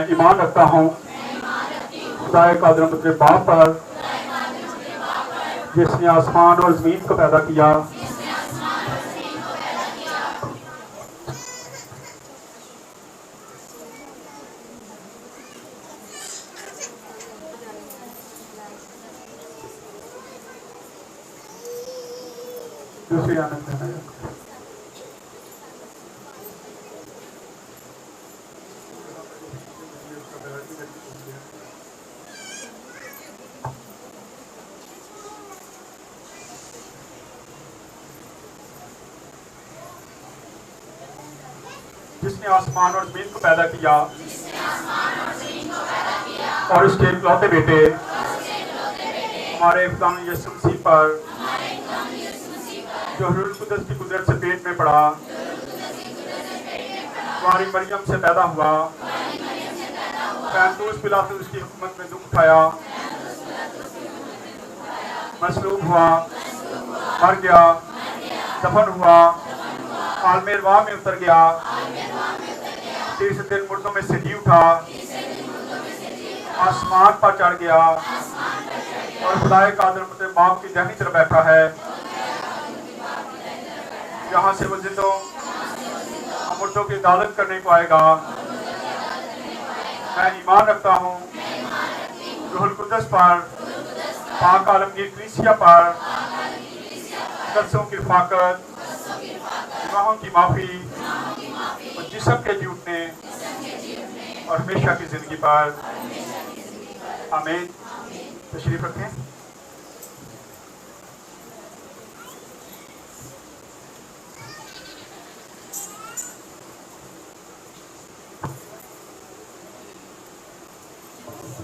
ایمان رکھتا ہوں خدا قادر مطلب باپ پر جس نے آسمان اور زمین کو پیدا کیا دوسری آنند دینا ہے جس نے آسمان اور زمین کو پیدا کیا اور اس کے اکلوتے بیٹے ہمارے خدا یسوع مسیح پر جو روح القدس کی قدرت سے پیٹ میں پڑا ہماری مریم سے پیدا ہوا پینتوس پلاطس کی حکومت میں دکھ اٹھایا مصلوب ہوا مر گیا دفن ہوا عالم ارواح میں اتر گیا تیسرے دن مردوں میں سے جی اٹھا آسمان پر چڑھ گیا اور خدا قادر مطلب باپ کی دہنی طرف بیٹھا ہے جہاں سے وہ زندوں اور مردوں کی عدالت کرنے کو آئے گا میں ایمان رکھتا ہوں روح القدس پر پاک عالمگیر کلیسیا پر قدسوں کی رفاقت گناہوں کی معافی اور جسم کے جی اٹھنے اور ہمیشہ کی زندگی پر آمین تشریف رکھیں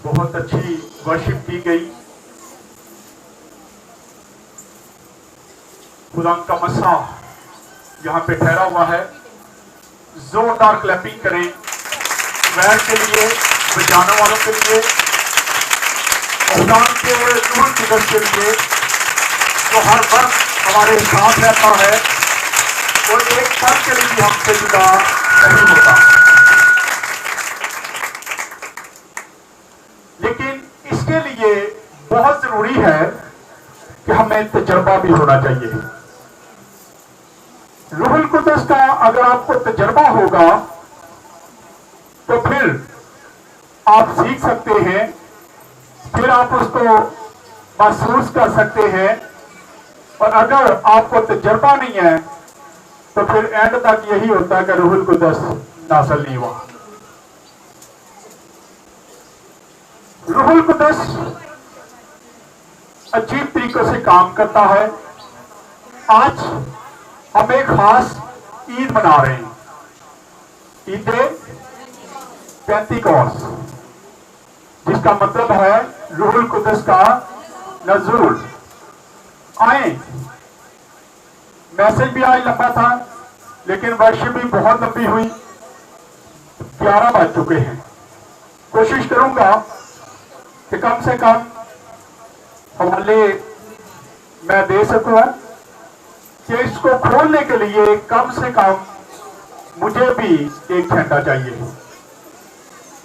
بہت اچھی ورشپ کی گئی خدا کا مسا یہاں پہ ٹھہرا ہوا ہے زوردار کلیپنگ کریں ویر کے لیے بجانے والوں کے لیے خدا کے روح القدس کے لیے جو ہر وقت ہمارے ساتھ رہتا ہے اور ایک پل کے لیے بھی ہم سے جدا نہیں ہوتا لیکن اس کے لیے بہت ضروری ہے کہ ہمیں تجربہ بھی ہونا چاہیے روح القدس کا اگر آپ کو تجربہ ہوگا تو پھر آپ سیکھ سکتے ہیں پھر آپ اس کو محسوس کر سکتے ہیں اور اگر آپ کو تجربہ نہیں ہے تو پھر اینڈ تک یہی ہوتا ہے کہ روح القدس نازل نہیں ہوا روح القدس عجیب طریقوں سے کام کرتا ہے آج ہم ایک خاص عید منا رہے ہیں عید پینتیکوس جس کا مطلب ہے روح القدس کا نزول آئیں میسج بھی آج لمبا تھا لیکن ورشپ بھی بہت لمبی ہوئی 11 بج چکے ہیں کوشش کروں گا کہ کم سے کم حوالے میں دے سکوں کہ اس کو کھولنے کے لیے کم سے کم مجھے بھی 1 گھنٹہ چاہیے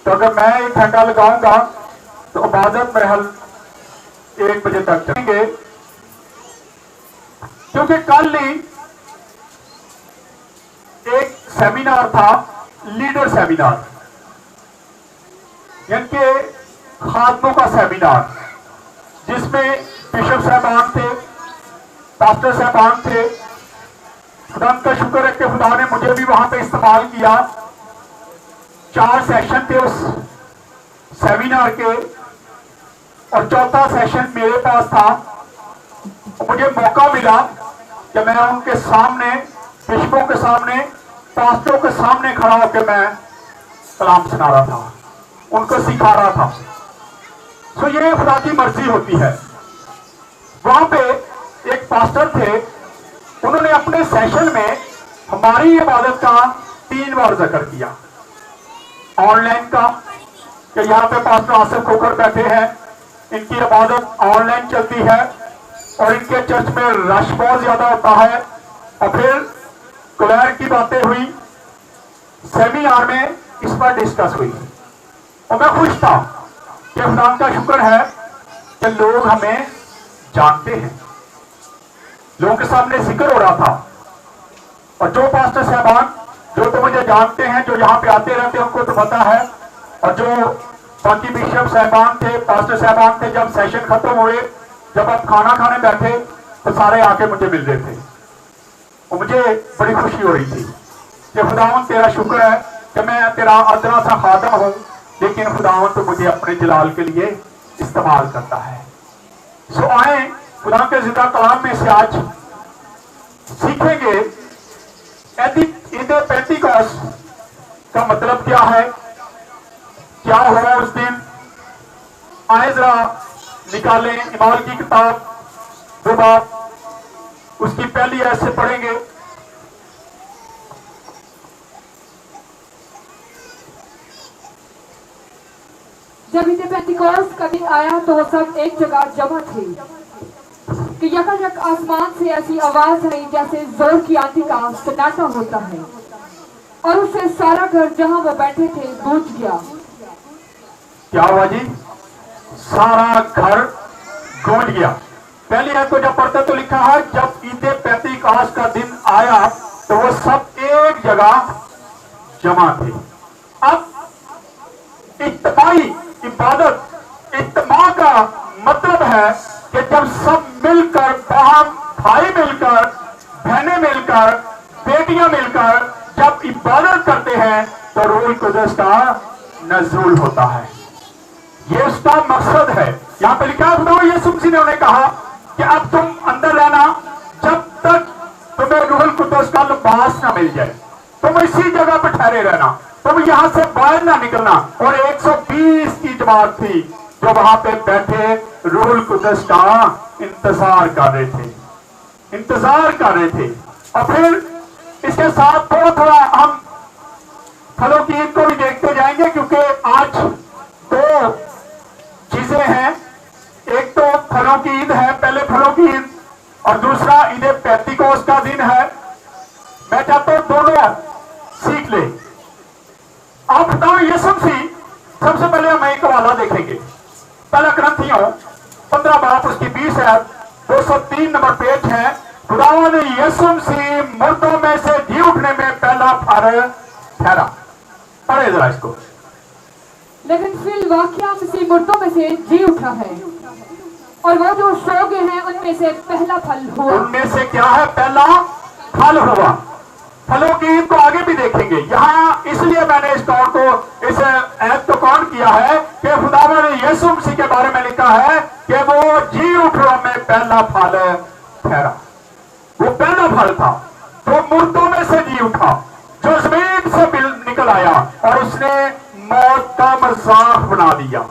تو اگر میں 1 گھنٹہ لگاؤں گا تو عبادت محل 1 بجے تک چلیں گے کیونکہ کل ہی ایک سیمینار تھا لیڈر سیمینار یعنی کہ خادموں کا سیمینار جس میں بشپ صاحبان تھے پاسٹر صاحبان تھے خدا کا شکر ہے کہ خدا نے مجھے بھی وہاں پہ استعمال کیا 4 سیشن تھے اس سیمینار کے اور 4تھا سیشن میرے پاس تھا مجھے موقع ملا کہ میں ان کے سامنے بشپوں کے سامنے پاسٹروں کے سامنے کھڑا ہو کے میں کلام سنا رہا تھا ان کو سکھا رہا تھا تو یہ خدا کی مرضی ہوتی ہے وہاں پہ ایک پاسٹر تھے انہوں نے اپنے سیشن میں ہماری عبادت کا 3 بار ذکر کیا آن لائن کا کہ یہاں پہ پاسٹر آصف کھوکھر بیٹھے ہیں ان کی عبادت آن لائن چلتی ہے اور ان کے چرچ میں رش بہت زیادہ ہوتا ہے اور پھر کویر کی باتیں ہوئی سیمینار میں اس پر ڈسکس ہوئی اور میں خوش تھا کہ خدا کا شکر ہے کہ لوگ ہمیں جانتے ہیں، لوگوں کے سامنے ذکر ہو رہا تھا. اور جو پاسٹر صاحبان جو تو مجھے جانتے ہیں، جو یہاں پہ آتے رہتے ہیں، ان کو تو پتا ہے. اور جو باقی بشپ صاحبان تھے، پاسٹر صاحبان تھے، جب سیشن ختم ہوئے، جب آپ کھانا کھانے بیٹھے تو سارے آ کے مجھے مل رہے تھے. اور مجھے بڑی خوشی ہو رہی تھی کہ خداوند تیرا شکر ہے کہ میں تیرا ادنا سا خادم ہوں، لیکن خداوند تو مجھے اپنے جلال کے لیے استعمال کرتا ہے. سو آئیں خدا کے زندہ کلام میں سے آج سیکھیں گے عید پینتیکوست کا مطلب کیا ہے، کیا ہوا اس دن. آئے ذرا نکالیں اعمال کی کتاب 2 باب، اس کی پہلی آیت سے پڑھیں گے. جب عید پینتیکوست کا دن آیا تو وہ سب ایک جگہ جمع تھے کہ یکایک آسمان سے ایسی آواز آئی جیسے زور کی آندھی کا سناٹا ہوتا ہے، اور اس سے سارا گھر جہاں وہ بیٹھے تھے گونج گیا. کیا ہوا جی؟ سارا گھر گونج گیا. پہلی آیت کو جب پڑھتے تو لکھا ہے جب عید پینتیکوست کا دن آیا تو وہ سب ایک جگہ جمع تھے. اب اجتماعی عبادت، اجتماع کا مطلب ہے کہ جب سب مل کر، بھائی مل کر، بہنیں مل کر، بیٹیاں مل کر جب عبادت کرتے ہیں تو روح القدس کا نزول ہوتا ہے. یہ اس کا مقصد ہے. یہاں پہ لکھا ہے خدا یسوع مسیح نے انہیں کہا کہ اب تم اندر رہنا جب تک تمہیں روح القدس کا لباس نہ مل جائے. تم اسی جگہ پہ ٹھہرے رہنا، تم یہاں سے باہر نہ نکلنا. اور 120 کی جماعت تھی جو وہاں پہ بیٹھے روح القدس کا انتظار کر رہے تھے. اور پھر اس کے ساتھ تھوڑا ہم پھلوں کی عید کو بھی دیکھتے جائیں گے، کیونکہ آج 2 چیزیں ہیں. ایک تو پھلوں کی عید ہے، پہلے پھلوں کی عید، اور دوسرا عید پینتیکوست کا دن ہے. میں چاہتا ہوں دونوں سیکھ لیں. آپ خدا یسوع مسیح، سب سے پہلے ہم ایک حوالہ دیکھیں گے. پہلا کرنتھیوں 15 باب اس کی 20 ہے، 203 نمبر پیج ہے. خداوند یسوع مسیح مردوں میں سے جی اٹھنے میں پہلا پھل ٹھہرا. پڑھے ذرا اس کو. لیکن فی الواقعہ مسیح مردوں میں سے جی اٹھا ہے، اور وہ جو سو گئے ہیں ان میں سے پہلا پھل ہوا. ان میں سے کیا ہے؟ پہلا پھل ہوا. پھلوں کی عید کو آگے بھی دیکھیں گے. یہاں اس لیے میں نے اس طور کو، اس عید کو کون کیا ہے کہ خداوند یسوع مسیح کے بارے میں لکھا ہے کہ وہ جی اٹھوں میں پہلا پھل ٹھہرا. وہ پہلا پھل تھا جو مردوں میں سے جی اٹھا، جو زمین سے نکل آیا اور اس نے موت کا مذاق بنا دیا.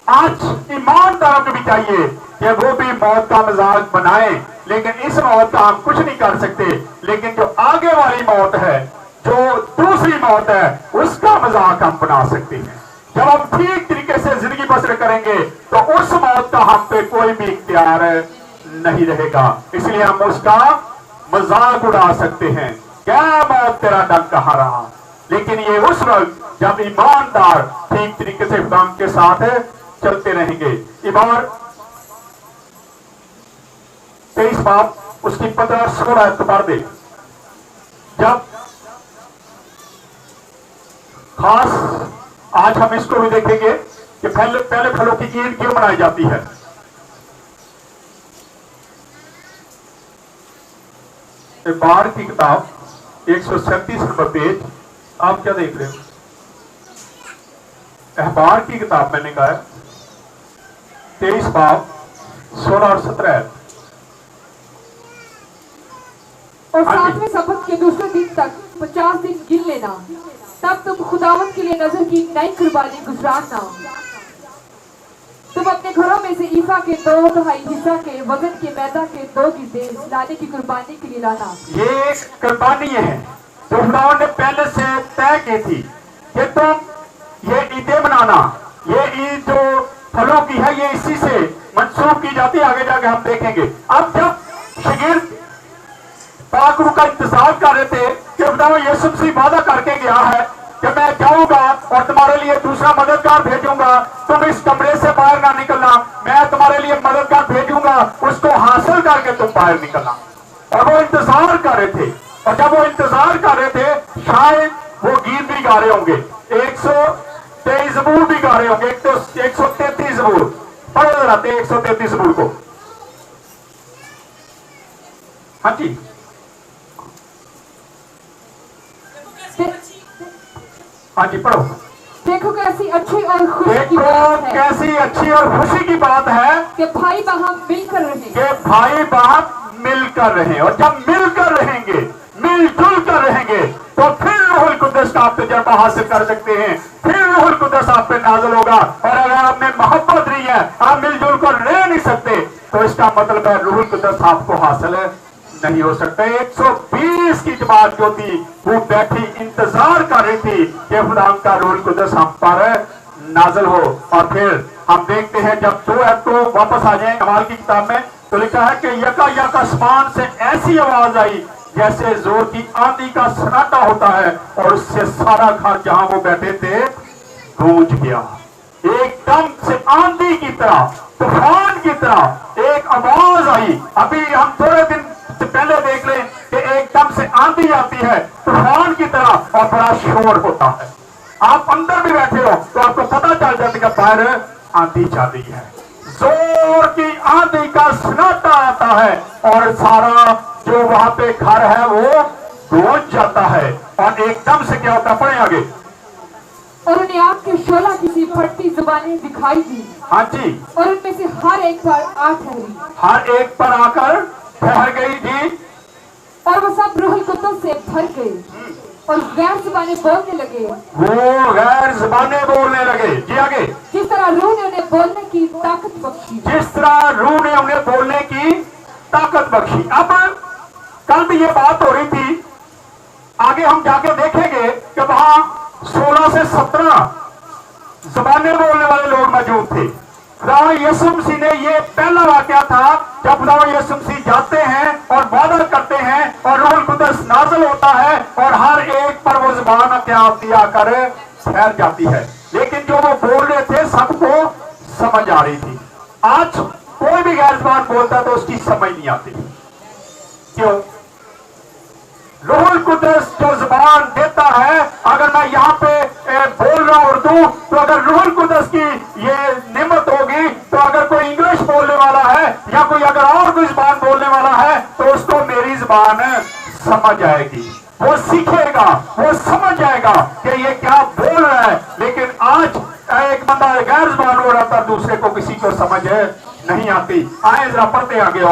آج ایمانداروں کو بھی چاہیے کہ وہ بھی موت کا مذاق بنائیں، لیکن اس موت کا ہم کچھ نہیں کر سکتے. لیکن جو آگے والی موت ہے، جو دوسری موت ہے، اس کا مذاق ہم بنا سکتے ہیں. جب ہم ٹھیک طریقے سے زندگی بسر کریں گے تو اس موت کا ہم پہ کوئی بھی اختیار نہیں رہے گا. اس لیے ہم اس کا مذاق اڑا سکتے ہیں. کیا موت تیرا ڈنگ کہاں رہا. لیکن یہ اس وقت جب ایماندار ٹھیک طریقے سے خدا کے ساتھ چلتے رہیں گے. عبارت 23 باب اس کی 15-16 کو پڑھ دے. جب خاص آج ہم اس کو بھی دیکھیں گے کہ پہلے پھلوں کی عید کیوں منائی جاتی ہے. اخبار کی کتاب 137 نمبر پیج. آپ کیا دیکھ رہے ہیں؟ اخبار کی کتاب میں نے کہا ہے 23 باب 16 اور 17. اور 7ویں سبت کے دوسرے دن تک 50 دن گن لینا، تب تم خداوند کے لیے نظر کی نئی قربانی گزارنا. تم اپنے گھروں میں سے عیسیٰ کے 2/3 حصہ کے وزن کے میدا کے 2 گردے لانے کی قربانی کے لیے لانا. یہ ایک قربانی ہے جو خداوند نے پہلے سے طے کی تھی کہ تم یہ عیدیں منانا. یہ عید جو پھلوں کی ہے یہ اسی سے منسوخ کی جاتی ہے. آگے جا کے ہم دیکھیں گے. اب جب شاگرد پاک روح کا انتظار کر رہے تھے کہ خداوند یسوع مسیح وعدہ کر کے گیا ہے کہ میں جاؤں گا اور تمہارے لیے دوسرا مددگار بھیجوں گا, تم اس کمرے سے باہر نہ نکلنا, میں تمہارے لیے مددگار بھیجوں گا, اس کو حاصل کر کے تم باہر نکلنا. اور وہ انتظار کر رہے تھے, اور جب وہ انتظار کر رہے تھے شاید وہ گیت بھی گا رہے ہوں گے, 123 زبور بھی گا رہے ہوں گے, 133 زبور پڑھے ذرا 133 زبور کو. ہاں جی ہاں جی پڑھو. دیکھو کیسی اچھی اور خوشی کی دیکھو بات ہے کیسی اچھی اور خوشی کی بات ہے کہ بھائی بہن مل کر رہیں. کہ بھائی بہن مل کر رہیں, اور جب مل کر رہیں گے, مل جل کر رہیں گے, تو پھر روح القدس کا آپ تجربہ حاصل کر سکتے ہیں, پھر روح القدس آپ پہ نازل ہوگا. اور اگر آپ میں محبت نہیں ہے, آپ مل جل کر رہ نہیں سکتے, تو اس کا مطلب ہے روح القدس آپ کو حاصل نہیں ہو سکتا. 120 کی جماعت جو تھی وہ بیٹھی انتظار کر رہی تھی کہ خدا کا روح القدس ہم پر نازل ہو. اور پھر ہم دیکھتے ہیں جب 2 ایکٹ واپس آ جائیں کمال کی کتاب میں, تو لکھا ہے کہ یکا یک آسمان سے ایسی آواز آئی جیسے زور کی آندھی کا سناٹا ہوتا ہے, اور اس سے سارا گھر جہاں وہ بیٹھے تھے گونج گیا. ایک دم سے آندھی کی طرح, طوفان کی طرح ایک آواز آئی. ابھی ہم تھوڑے دن سے پہلے دیکھ لیں کہ ایک دم سے آندھی آتی ہے طوفان کی طرح, اور بڑا شور ہوتا ہے. آپ اندر بھی بیٹھے ہو تو آپ کو پتا چل جاتا ہے کہ باہر آندھی چل رہی ہے, زور کی آندھی کا سناٹا آتا ہے, اور سارا جو وہاں پہ گھر ہے وہ گونج جاتا ہے. اور ایک دم سے کیا ہوتا ہے, پڑھیں آگے. اور انہیں آگ کے شعلہ کسی پھٹتی زبانیں دکھائی دی, ہاں جی, اور ان میں سے ہر ایک پر آ ٹھہری, ہر ایک پر آ کر ٹھہر گئی جی. اور وہ سب روح القدس سے بھر گئے اور غیر زبانیں بولنے لگے, وہ غیر زبانیں بولنے لگے. جی آگے. جس طرح روح نے انہیں بولنے کی طاقت بخشی. جس طرح روح نے انہیں بولنے کی طاقت بخشی. اب کل بھی یہ بات ہو رہی تھی, آگے ہم جا کے دیکھیں گے کہ وہاں 16 سے 17 زبانیں بولنے والے لوگ موجود تھے. خدا یسوع مسیح نے, یہ پہلا واقعہ تھا جب خدا یسوع مسیح جاتے ہیں اور وعدہ کرتے ہیں اور روح القدس نازل ہوتا ہے, اور ہر ایک پر وہ زبان اپنے آپ دی آ کر ٹھہر جاتی ہے. لیکن جو وہ بول رہے تھے سب کو سمجھ آ رہی تھی. آج کوئی بھی غیر زبان بولتا تو اس کی سمجھ نہیں آتی. کیوں؟ روح القدس جو زبان دیتا ہے, اگر میں یہاں پہ بول رہا ہوں اردو, تو اگر روح القدس کی یہ نعمت ہوگی تو اگر کوئی انگلش بولنے والا ہے یا کوئی اگر اور کوئی زبان بولنے والا ہے تو اس کو میری زبان سمجھ آئے گی, وہ سیکھے گا, وہ سمجھ جائے گا کہ یہ کیا بول رہا ہے. لیکن آج ایک بندہ غیر زبان ہو رہا تھا, دوسرے کو کسی کو سمجھ نہیں آتی. آئیں ذرا پڑھتے آگے.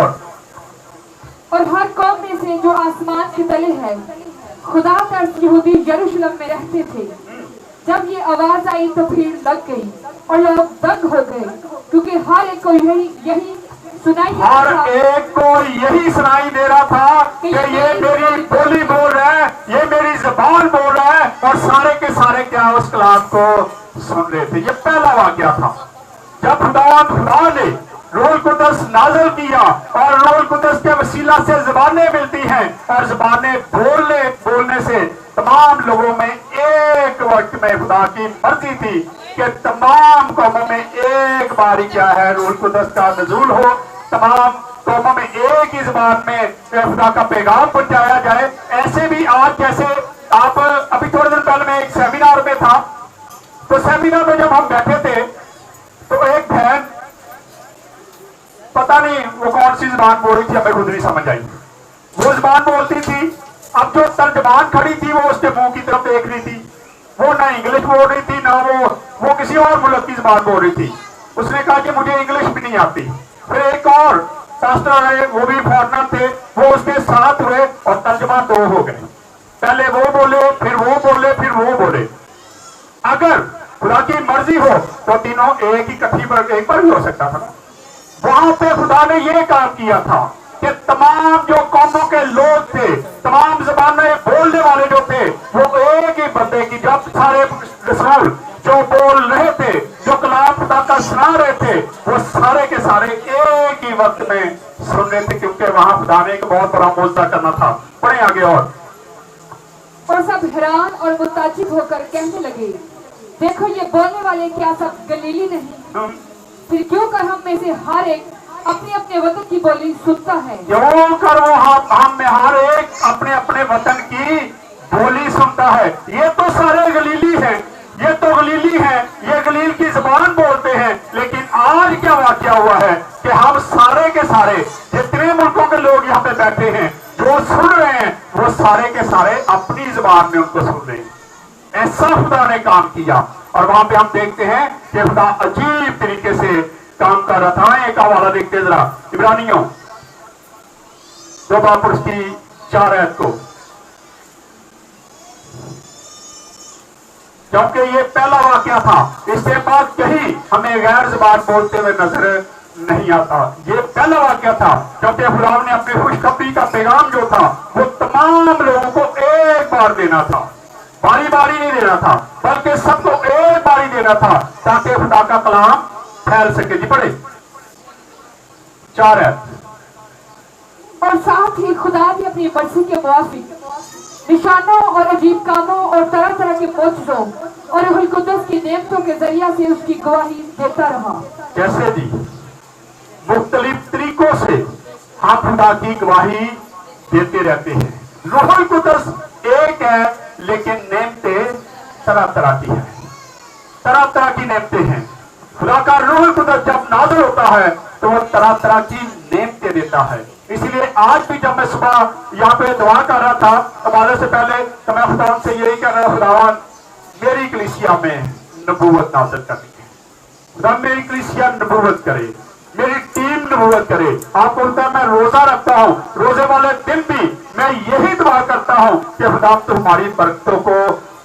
اور ہر قوم میں سے جو آسمان کے تلے ہے, خدا کا یہودی یروشلم میں رہتے تھے, جب یہ آواز آئی تو بھیڑ لگ گئی اور لوگ دنگ ہو گئے, کیونکہ ہر ایک کو یہی سنائی دے رہا تھا, ہر ایک کو یہی سنائی دے رہا تھا کہ یہ میری بولی بول رہا ہے, یہ میری زبان بول رہا ہے, اور سارے کے سارے کیا اس کلام کو سن رہے تھے. یہ پہلا واقعہ تھا جب خدا نے روح القدس نازل کیا, اور روح القدس کے وسیلہ سے زبانیں ملتی ہیں, اور زبانیں بولنے سے تمام لوگوں میں ایک وقت میں خدا کی مرضی تھی کہ تمام قوموں میں ایک باری کیا ہے روح القدس کا نزول ہو, تمام قوموں میں ایک ہی زبان میں خدا کا پیغام پہنچایا جائے. ایسے بھی آج جیسے آپ ابھی تھوڑے دن پہلے میں ایک سیمینار میں تھا, تو سیمینار میں جب ہم بیٹھے تھے تو ایک بہن, پتہ نہیں وہ کون سی زبان بول رہی تھی, ہمیں خود نہیں سمجھ آئی. وہ زبان بولتی تھی, اب جو ترجمان کھڑی تھی وہ اس کے منہ کی طرف دیکھ رہی تھی, وہ نہ انگلش بول رہی تھی نہ وہ کسی اور ملک کی زبان بول رہی تھی. اس نے کہا کہ مجھے انگلش بھی نہیں آتی. پھر ایک اور پاسٹر آئے, وہ بھی فارنر تھے, وہ اس کے ساتھ ہوئے اور ترجمہ 2 ہو گئے. پہلے وہ بولے, پھر وہ بولے, پھر وہ بولے. اگر خدا کی مرضی ہو تو تینوں ایک ہی کٹھی پر ایک پر بھی ہو سکتا تھا. وہاں پہ خدا نے یہ کام کیا تھا کہ تمام جو قوموں کے لوگ تھے, تمام زبانیں بولنے والے جو تھے, وہ ایک ہی بندے کی, جب سارے رسول جو بول رہے تھے, جو کلام خدا کا سنا رہے تھے, وہ سارے کے سارے ایک ہی وقت میں سن رہے تھے, کیونکہ وہاں خدا نے ایک بہت بڑا معجزہ کرنا تھا. پڑھیں آگے. اور سب حیران اور متعجب ہو کر कहने लगे, देखो ये बोलने वाले क्या सब गलीली नहीं? फिर क्यों कर हम में से हर एक अपने अपने वतन की बोली सुनता है? क्यों कर वो हम में हर एक अपने अपने वतन की बोली सुनता है? ये तो सारे गलीली हैं, ये तो गलीली हैं, ये गलील की जुबान बोलते हैं। लेकिन आज क्या वाकया हुआ है कि हम सारे के सारे जितने मुल्कों के लोग यहाँ पे बैठे हैं, जो सुन रहे हैं, वो सारे के सारे अपनी जुबान में उनको सुन रहे हैं। ऐसा खुदा ने काम किया। और वहां पे हम देखते हैं कि खुदा अजीब तरीके से काम कर रहा था। एक हवाला देखते जरा इब्रानियों 2 बाब उसकी 4 आयत को, क्योंकि ये पहला वाकया था। इसके बाद कहीं हमें गैर जुबान बोलते हुए नजर नहीं आता। ये पहला वाकया था, क्योंकि खुदा ने अपनी खुशखबरी का पैगाम जो था वो तमाम लोगों को एक बार देना था, बारी बारी नहीं देना था, बल्कि सबको एक बारी देना था, ताकि खुदा का कलाम फैल सके। जी पढ़े 4 है। और साथ ही खुदा भी अपनी मर्जी के मुआफिक निशानों और अजीब कामों और तरह तरह के मोजज़ों और रूहुल कुद्दस की नेमतों के जरिया से उसकी गवाही देता रहा। कैसे जी? मुख्तलिफ तरीकों से हम खुदा की गवाही देते रहते हैं। रूहुल कुद्दस एक है, लेकिन नेमतें तरह तरह की है, तरह तरह की नेमतें हैं। खुदा का रूहुल कुद्दस जब नाज़िल होता है तो वो तरह तरह की नेमतें देता है। इसलिए आज भी जब मैं सुबह यहाँ पे दुआ कर रहा था हमारे से पहले, तो मैं खुदा से यही कह रहा, खुदावन मेरी कलीसिया में नबूवत नाज़िल करनी है। खुदा मेरी कलीसिया नबूवत करे, मेरी टीम नबूवत करे। आपको पता है मैं रोजा रखता हूँ, रोजे वाले दिन भी मैं यही दुआ करता हूँ कि खुदा तो हमारी बरकतों को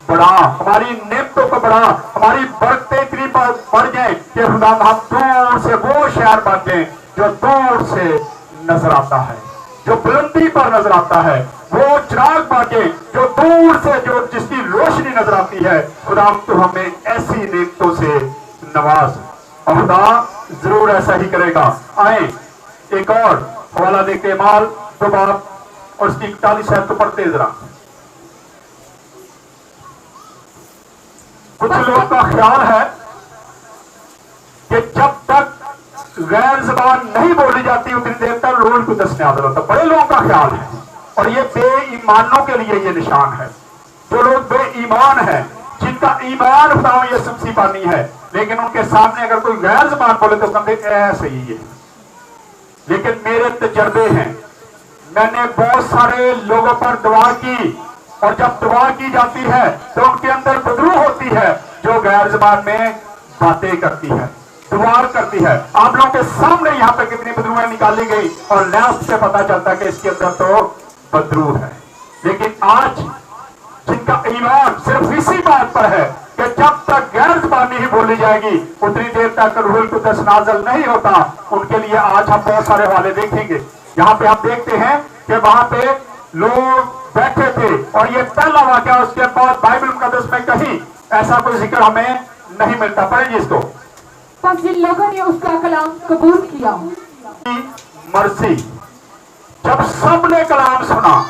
बढ़ा, हमारी नेमतों को बढ़ा, हमारी बरकतें इतनी बढ़ जाए कि खुदा हम दूर से वो शहर बन जाए जो दूर से नजर आता है, जो बुलंदी पर नजर आता है, वो चिराग बागे जो दूर से, जो जिसकी रोशनी नजर आती है। खुदा तो हमें ऐसी नेमतों से नवाज, और खुदा जरूर ऐसा ही करेगा। आए एक और हवाला देखते माल 2 बाब और उसकी 41 आयत को पढ़ते जरा। कुछ लोगों का ख्याल है कि जब तक गैर जुबान नहीं बोली जाती उतनी देर तक रूहुल कुद्दस नाज़िल होता। बड़े लोगों का ख्याल है, और ये बेईमानों के लिए ये निशान है। जो लोग बेईमान है, जिनका ईमान खुदा यीशु मसीह पर नहीं है, लेकिन उनके सामने अगर कोई गैर जुबान बोले तो कहते ऐसे ही है। लेकिन मेरे तजर्बे हैं, मैंने बहुत सारे लोगों पर दुआ की, और जब दुआ की जाती है तो उनके अंदर बदरू होती है जो गैर जुबान में बातें करती है, दुआ करती है। आप लोगों के सामने यहाँ पे कितनी बदरुएं निकाली गई, और लैब से पता चलता है कि इसके अंदर तो बदरू है। लेकिन आज जिनका ईमान सिर्फ इसी बात पर है कि जब तक गैर जुबान नहीं बोली जाएगी उतनी देर तक रूहुल कुद्दस नाज़िल नहीं होता, उनके लिए आज हम बहुत सारे वाले देखेंगे। यहाँ पे आप देखते हैं कि वहां पे लोग बैठे थे, और ये पहला वाकया, उसके बाद बाइबल मुकद्दस में कहीं ऐसा कोई जिक्र हमें नहीं मिलता। पढ़ेंगे इसको। बस जिन लोगों ने उसका कलाम कबूल किया, मर्जी, जब सबने कलाम सुना,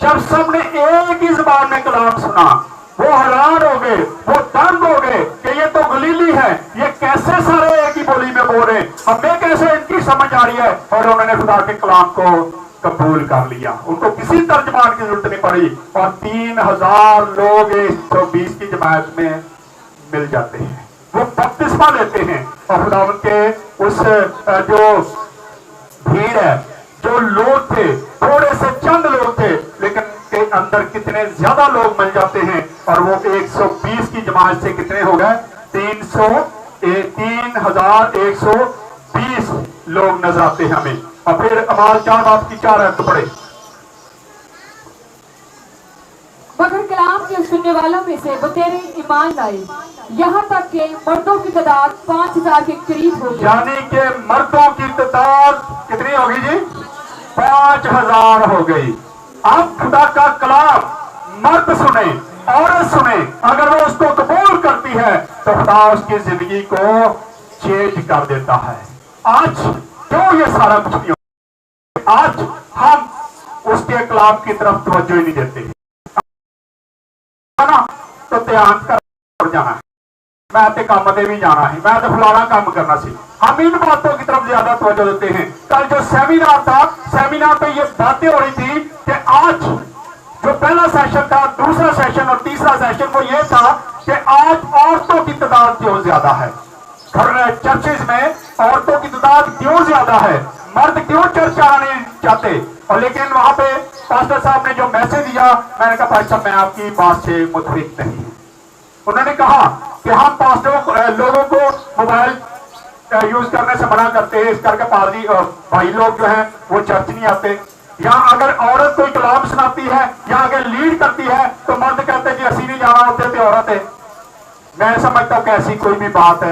जब सबने एक ही जुबान में कलाम सुना, वो हैरान हो गए, वो दंग हो गए कि ये तो गलीली है, ये कैसे सारे एक ही बोली में बोल रहे, हमें कैसे इनकी समझ आ रही है। और उन्होंने खुदा के कलाम को कबूल कर लिया, उनको किसी तर्जमान की जरूरत नहीं पड़ी, और 3000 लोग 120 की जमात में मिल जाते हैं। वो बपतिस्मा लेते हैं, और खुदा उनके उस जो भीड़ है, जो लोग थे, थोड़े से चंद लोग थे, लेकिन के अंदर कितने ज्यादा लोग मिल जाते हैं, और वो 120 की जमात से कितने हो गए? 3120 लोग नजर आते हैं हमें। और फिर अमाल 4 बाब की 4 आयत पढ़े। मगर कलाम के सुनने वालों में से बतेरे ईमान लाए, यहाँ तक के मर्दों की तादाद 5000 के करीब हो गई। यानी कि मर्दों की तादाद कितनी होगी जी? 5000 हो गई। अब खुदा का कलाम मर्द सुने, औरत सुने, अगर वो उसको कबूल करती है तो खुदा उसकी जिंदगी को चेंज कर देता है। आज क्यों ये सारा कुछ नहीं होता? आज हम उसके कलाम की तरफ तवज्जो ही नहीं देते ना। تو ध्यान कर जाना है, मैं ते काम दे भी जाना है, मैं तो फलाना काम करना सी। हम इन बातों की तरफ ज्यादा तवज्जो देते हैं। कल जो सेमिनार था, सेमिनार पे ये बातें हो रही थी कि आज जो पहला सेशन था, दूसरा सेशन और तीसरा सेशन वो ये था कि आज औरतों की तादाद क्यों ज्यादा है, घर चर्चेज में औरतों की तादाद क्यों ज्यादा है, मर्द क्यों चर्च आने चाहते। और लेकिन वहां पे पास्टर साहब ने जो मैसेज दिया, मैंने कहा भाई साहब मैं आपकी बात से मुतफिक नहीं हूं। उन्होंने कहा कि हम पास्टरों लोगों को मोबाइल यूज करने से मना करते हैं, इस करके पादरी भाई लोग जो हैं वो चर्च नहीं आते। या अगर औरत कोई कलाम सुनाती है या अगर लीड करती है तो मर्द कहते हैं कि असी नहीं जाना, होते थे औरत है। मैं समझता हूं कि ऐसी कोई भी बात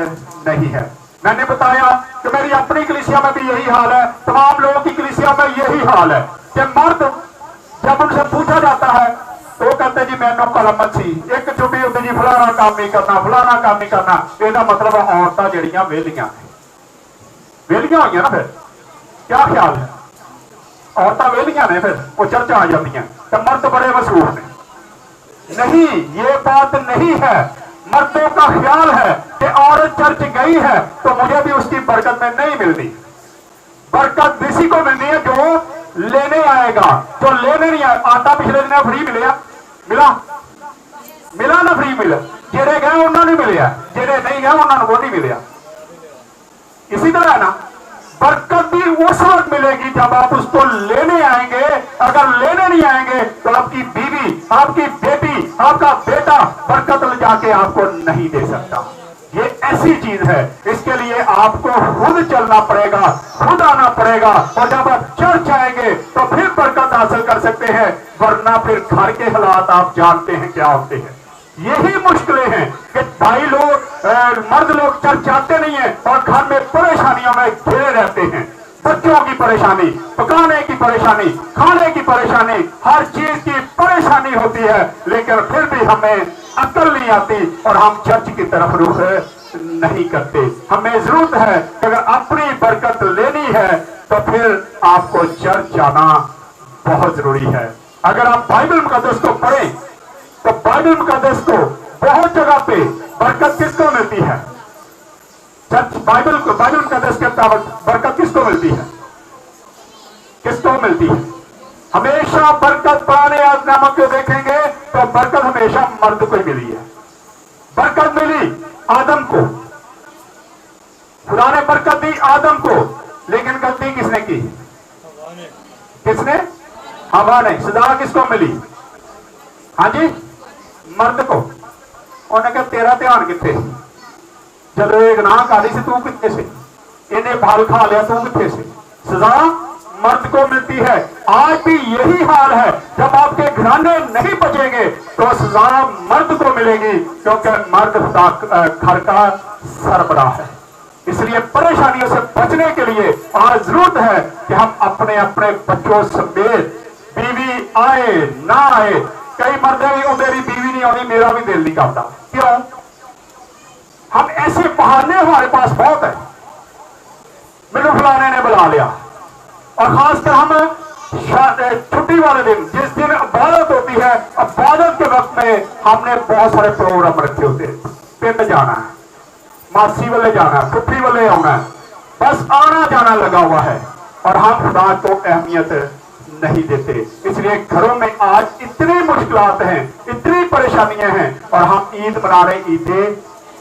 नहीं है। मैंने बताया कि मेरी अपनी कलीसिया में भी यही हाल है, तमाम लोगों की कलीसिया में यही हाल है कि मर्द जब उनसे पूछा जाता है तो कहते जी मैनू कलमत सी, एक छुट्टी होती जी फलाना काम नहीं करना, फलाना काम नहीं करना। इसका मतलब औरतां जड़ियां वेलियां वेलियां हुई ना, फिर क्या ख्याल है, औरतां वेलियां ने, फिर वो चर्चा आ जाती हैं तो मर्द बड़े मशहूर ने। नहीं, ये बात नहीं है। मर्दों का ख्याल है कि औरत चर्च गई है तो मुझे भी उसकी बरकत में नहीं मिलनी। बरकत किसी को मिलनी है जो लेने आएगा, जो लेने नहीं आया। आटा पिछले दिन फ्री मिला मिला ना, फ्री मिला। जेड़े गए उन्होंने मिले, जेड़े नहीं गए उन्होंने वो नहीं मिले। इसी तरह है ना, बरकत भी उस वक्त मिलेगी जब आप उसको लेने आएंगे। अगर लेने नहीं आएंगे तो आपकी बीवी, आपकी बेटी, आपका बेटा बरकत ले जाके आपको नहीं दे सकता। ये ऐसी चीज है, इसके लिए आपको खुद चलना पड़ेगा, खुद आना पड़ेगा। और जब आप चर्च आएंगे तो फिर बरकत हासिल कर सकते हैं, वरना फिर घर के हालात आप जानते हैं क्या होते हैं। यही मुश्किलें हैं कि भाई लोग मर्द लोग चर्च आते नहीं है और घर में परेशानियों में घिरे रहते हैं। बच्चों की परेशानी, पकाने की परेशानी, खाने की परेशानी, हर चीज की परेशानी होती है, लेकिन फिर भी हमें अक्ल नहीं आती और हम चर्च की तरफ रुख नहीं करते। हमें जरूरत है कि अगर अपनी बरकत लेनी है तो फिर आपको चर्च जाना बहुत जरूरी है। अगर आप बाइबल मुकद्दस को पढ़ें तो बाइबल मुकद्दस को बहुत जगह पे बरकत किसको मिलती है? चर्च बाइबल मुकद्दस के मुताबिक बरकत किसको मिलती है? किसको मिलती है? हमेशा बरकत पुराने आज़नामा को देखेंगे तो बरकत हमेशा मर्द को ही मिली है। बरकत मिली आदम को, खुदा ने बरकत दी आदम को, लेकिन गलती किसने की? किसने? हवा ने। सजा किसको मिली? हाँ जी, मर्द को। उन्हें कहा तेरा ध्यान किथे? जब एक ना काली से तू कितने से, इन्हें फल खा लिया तू कितने से? सजा मर्द को मिलती है। आज भी यही हाल है, जब आपके घराने नहीं बचेंगे तो सजा मर्द को मिलेगी, क्योंकि मर्द घर का सरबराह है। इसलिए परेशानियों से बचने के लिए आज जरूरत है कि हम अपने अपने बच्चों समेत, बीवी आए ना आए, कई मर्द भी मेरी बीवी नहीं आनी, मेरा भी दिल नहीं करता। क्यों? हम ऐसे बहाने हमारे पास बहुत है। मेरे फलाने ने बुला लिया, और खासकर हम छुट्टी वाले दिन, जिस दिन इबादत होती है, इबादत के वक्त में हमने बहुत सारे प्रोग्राम रखे होते हैं। पिंड जाना है, मासी वाले जाना है, पुट्ठी वाले आना है, बस आना जाना लगा हुआ है, और हम खुदा को अहमियत नहीं देते। इसलिए घरों में आज इतनी मुश्किलात हैं, इतनी परेशानियां हैं, और हम ईद मना रहे, ईदे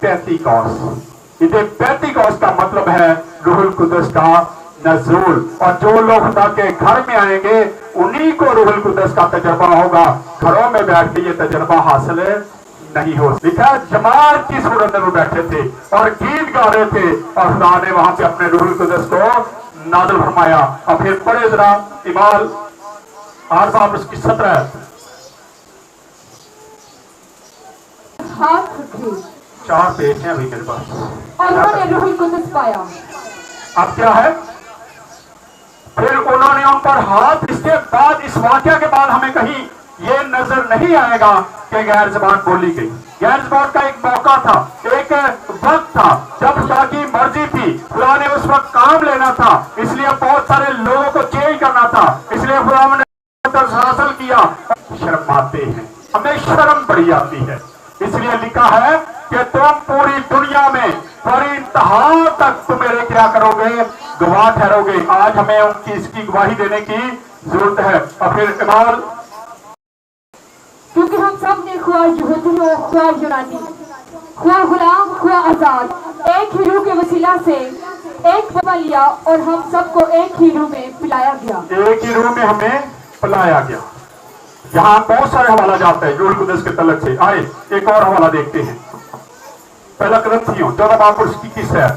पेंतीकोस्त। ईदे पेंतीकोस्त का मतलब है रूहुल कुदस का नज़ूल, और जो लोग खुदा के घर में आएंगे उन्हीं को रूहुल कुदस का तजर्बा होगा। घरों में बैठ के ये तजर्बा हासिल नहीं हो। लिखा जमात की सूरत में बैठे थे और गीत गा रहे थे, और खुदा ने वहां पे अपने रूहुल कुदस को नाज़िल फरमाया। और फिर पढ़े जरा इमाल 8 बाब उसकी 17 हाथ रखे, 4 पेज हैं अभी मेरे पास, और उन्होंने रूहुल कुदस पाया। अब क्या है? फिर उन्होंने उन पर हाथ, इसके बाद इस वाक्य के बाद हमें कहीं ये नजर नहीं आएगा कि गैर जबान बोली गई। गैर जबान का एक मौका था, एक वक्त था जब खुदा की मर्जी थी, खुदा ने उस वक्त काम लेना था, इसलिए बहुत सारे लोगों को चेंज करना था, इसलिए खुदा ने हासिल किया। शर्माते हैं, हमें शर्म बड़ी आती है। लिखा है कि तुम पूरी दुनिया में पूरी इंतहा तक तुम मेरे क्या करोगे, गवाह ठहरोगे। आज हमें उनकी इसकी गवाही देने की जरूरत है। और फिर इमाम, क्योंकि हम सब ने खुआ यहूदी हो, खुआ यूनानी, खुआ गुलाम, खुआ आजाद, एक ही रूह के वसीला से एक बपा लिया और हम सबको एक ही रूह में पिलाया गया। एक ही रूह में हमें पिलाया गया। यहाँ बहुत सारे हवाला जाते हैं रूह कुदस के तलक से। आए एक और हवाला देखते हैं। पहला करंथियों 14 बाब और उसकी 21 है।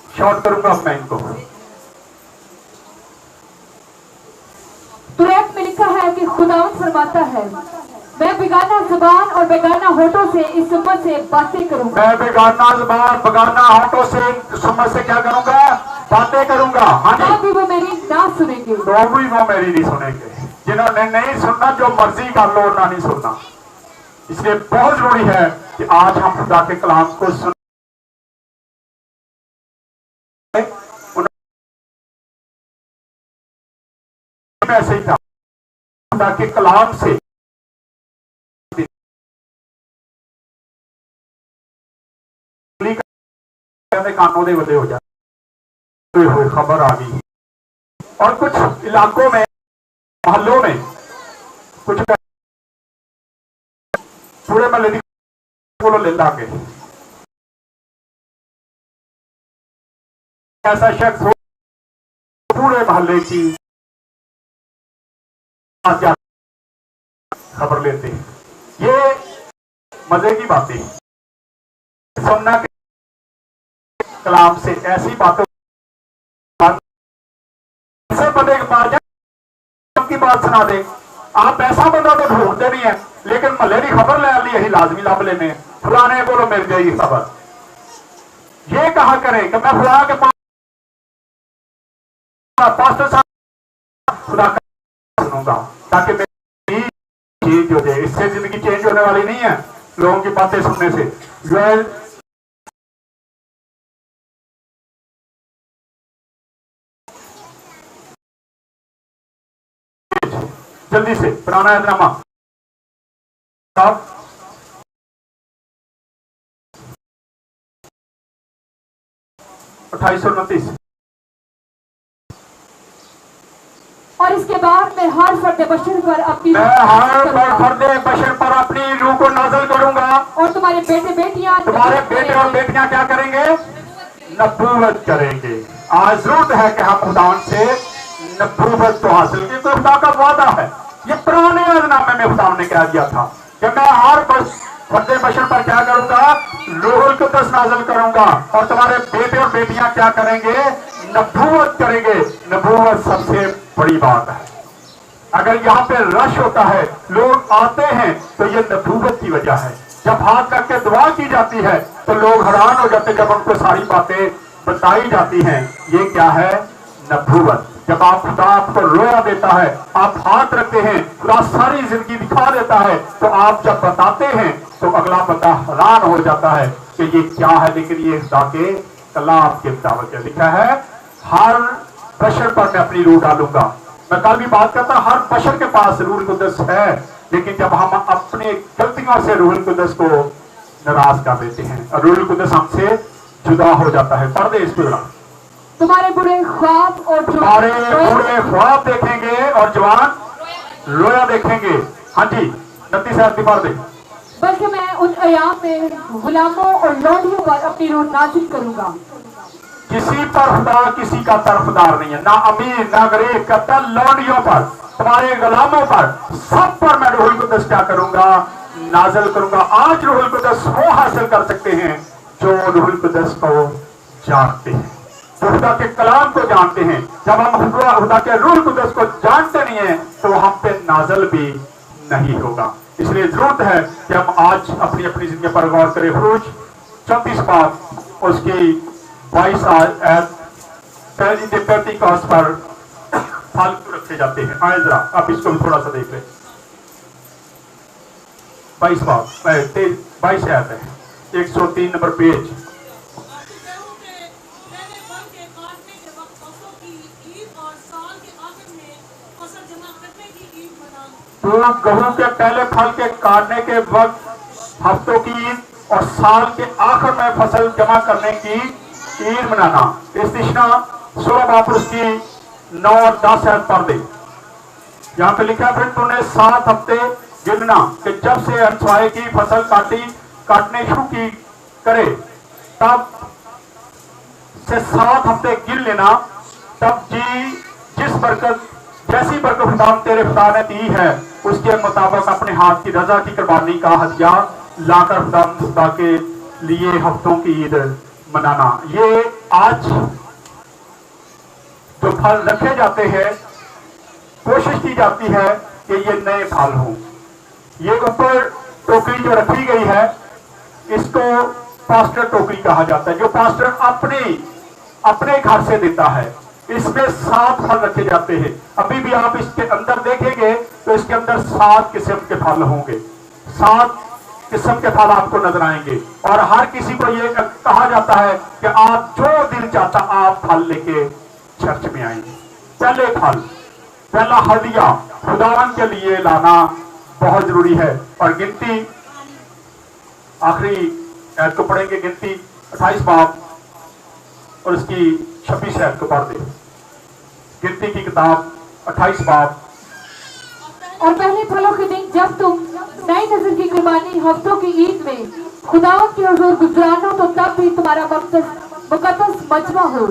शॉर्ट करूंगा मैं इनको। तुरैत में लिखा है कि खुदावंद फरमाता है, मैं बेगाना जुबान और बेगाना होठों से इस उम्मत से बातें करूंगा। मैं बेगाना जुबान बेगाना होठों से इस उम्मत से क्या करूंगा, बातें करूंगा। हाँ जी, तो भी वो मेरी ना सुनेंगे। तो भी वो मेरी नहीं सुनेंगे। जिन्होंने नहीं सुनना, जो मर्जी कर लो ना, नहीं सुनना। इसलिए बहुत जरूरी है कि आज हम खुदा के कलाम को सुन, ऐसे ही था खुदा के कलाम से कानों दे बदे हो जाए हुए खबर आ गई। और कुछ इलाकों में, मोहल्लों में कुछ पूरे महल्ले को ले लाके ऐसा शख्स हो पूरे मोहल्ले की खबर लेते हैं। ये मजे की बातें सुनना के कलाम से ऐसी बातों बंदे के पास की बात सुना दे। आप ऐसा बंदा तो ढूंढते नहीं है, लेकिन महल्ले की खबर ले ली यही लाजमी लब लेने, फलाने बोलो मिल जाएगी खबर। ये कहा करें कि मैं फला के पास पास्टर साहब खुदा का सुनूंगा, ताकि मेरी चेंज हो जाए। इससे जिंदगी चेंज होने वाली नहीं है लोगों की बातें सुनने से। जल्दी से पुराना ऐतनामा 2829। और इसके बाद मैं हर फर्द बशर पर अपनी बशर पर अपनी रूह को नाज़िल करूंगा। और तुम्हारे बेटे बेटियां, तुम्हारे बेटे और बेटियां क्या करेंगे, नबूवत करेंगे। आज जरूरत है कि हम खुदावन से नबूवत को हासिल की। तो खुदा का वादा है, ये पुराने ऐतनामे में खुदा ने क्या दिया था कि मैं हर फर्द बशर पर क्या करूंगा, रूहुल कुद्दस नाज़िल करूंगा। और तुम्हारे बेटे और बेटियां क्या करेंगे, नबूवत करेंगे। नबूवत सबसे बड़ी बात है। अगर यहाँ पे रश होता है, लोग आते हैं, तो ये नबूवत की वजह है। जब हाथ करके दुआ की जाती है तो लोग हैरान हो जाते हैं जब उनको सारी बातें बताई जाती हैं। ये क्या है, नबूवत। जब आप खुदा आपको रोया देता है, आप हाथ रखते हैं, खुदा सारी जिंदगी दिखा देता है, तो आप जब बताते हैं तो अगला बंदा हैरान हो जाता है कि ये क्या है। लेकिन ये खुदा के कलाम के मुताबिक लिखा है, हर बशर पर मैं अपनी रूह डालूंगा। मैं कल भी बात करता, हर बशर के पास रूहुल कुद्दस है, लेकिन जब हम अपने गलतियों से रूहुल कुद्दस को नाराज कर देते हैं और रूहुल कुद्दस हमसे जुदा हो जाता है। पढ़ दे इसको जरा। तुम्हारे बुरे ख्वाब और तुम्हारे बुरे ख्वाब देखेंगे और जवान रोया देखेंगे। हाँ जी, 29 आयत पढ़ दे। बल्कि मैं उन अयाम में गुलामों और लौंडियों पर अपनी रूह नाज़िल करूंगा। किसी पर खुदा किसी का तरफदार नहीं है, ना अमीर ना गरीब, कहता लौंडियों पर, तुम्हारे गुलामों पर, सब पर मैं रूहुल कुद्दस क्या करूंगा, नाज़िल करूंगा। आज रूहुल कुद्दस वो हासिल कर सकते हैं जो रूहुल कुद्दस को जानते हैं, जो खुदा के कलाम को जानते हैं। जब हम खुदा के रूहुल कुद्दस को जानते नहीं है तो हम पे नाज़िल भी नहीं होगा। इसलिए जरूरत है कि हम आज अपनी अपनी जिंदगी पर गौर करें। खुरूज 34 बाब उसकी 22 आयत, पहली पेंटिकॉस्ट पर फल क्यों रखे जाते हैं। आए जरा आप इसको भी थोड़ा सा देख लें। 22 बाब 22 आयत है, 103 नंबर पेज। तू गहूं के पहले फल के काटने के वक्त हफ्तों की ईद और साल के आखिर में फसल जमा करने की ईद मनाना। इस्तिश्ना 16 बाप उसकी 9 और 10 आयत पढ़ दे। यहाँ पे लिखा है फिर तूने 7 हफ्ते गिनना कि जब से हमसाये की फसल काटने शुरू की करे तब से 7 हफ्ते गिन लेना। तब जिस बरकत जैसी बरकत खुदा तेरे खुदा ने दी है उसके मुताबिक अपने हाथ की रजा की कुर्बानी का हदिया लाकर खुदा के लिए हफ्तों की ईद मनाना। ये आज जो फल रखे जाते हैं कोशिश की जाती है कि ये नए फल हों। ये ऊपर टोकरी जो रखी गई है इसको पास्टर टोकरी कहा जाता है, जो पास्टर अपने घर से देता है। इसमें 7 फल रखे जाते हैं। अभी भी आप इसके अंदर देखेंगे तो इसके अंदर 7 किस्म के फल होंगे। 7 किस्म के फल आपको नजर आएंगे और हर किसी को ये कहा जाता है कि आप जो दिल चाहता आप फल लेके चर्च में आएंगे। पहला हदिया खुदावन के लिए लाना बहुत जरूरी है। और गिनती आखिरी ऐड को पढ़ेंगे, गिनती 28 बाब और उसकी 26 ऐड को पढ़ दे। गिनती की किताब 28 बाब। और पहले फलों के दिन जब तुम नई नस्ल की कुर्बानी हफ्तों की ईद में खुदावंद के हुजूर गुजरानो तो तब भी तुम्हारा मुकद्दस मजमा हो।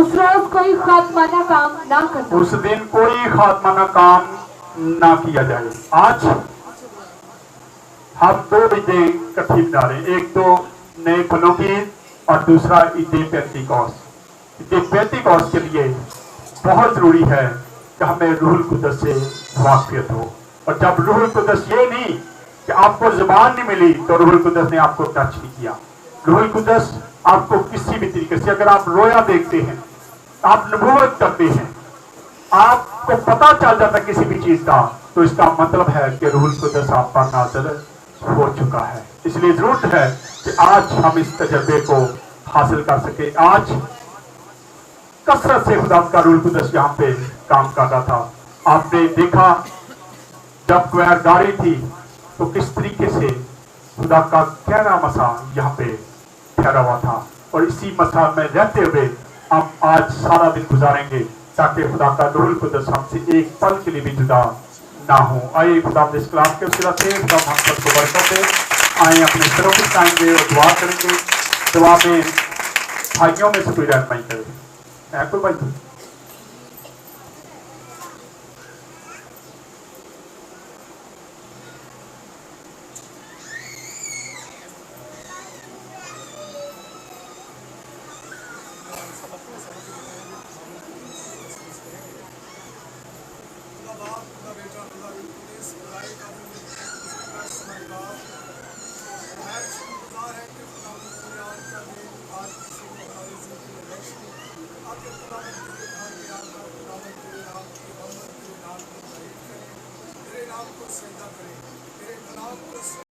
उस रोज कोई खातमाना काम ना करना। उस दिन कोई खातमाना काम ना किया जाए। आज हम 2 ईदें इकट्ठी बना रहे हैं, एक तो नए फलों की और दूसरा ईद पेंतीकोस्त। ईद पेंतीकोस्त के लिए बहुत जरूरी है कि हमें रूहुल कुद्दस से वाक़ियत हो। और जब रूहुल कुद्दस ये नहीं कि आपको जुबान नहीं मिली तो रूहुल कुद्दस ने आपको टच नहीं किया। रूहुल कुद्दस आपको किसी भी तरीके से, अगर आप रोया देखते हैं, आप नबूवत करते हैं, आपको पता चल जाता है किसी भी चीज का, तो इसका मतलब है कि रूहुल कुद्दस आप पर नाज़िल हो चुका है। इसलिए जरूरत है कि आज हम इस तजर्बे को हासिल कर सके। आज कसरत से खुदा का रूहुल कुद्दस यहाँ पे काम कर रहा था। आपने देखा जब क्वैर गाड़ी थी तो किस तरीके से खुदा का गहरा मसा यहाँ पे ठहरा हुआ था। और इसी मसा में रहते हुए हम आज सारा दिन गुजारेंगे ताकि खुदा का रूहुल कुद्दस हमसे एक पल के लिए भी जुदा ना हो। आइए खुदा इस कलाम के वसीला से खुदा हम सबको बरकत दे। आए अपने सरों को उठाएंगे और दुआ करेंगे। दुआ में भाइयों में से कोई रहनुमाई करे। कोई भाई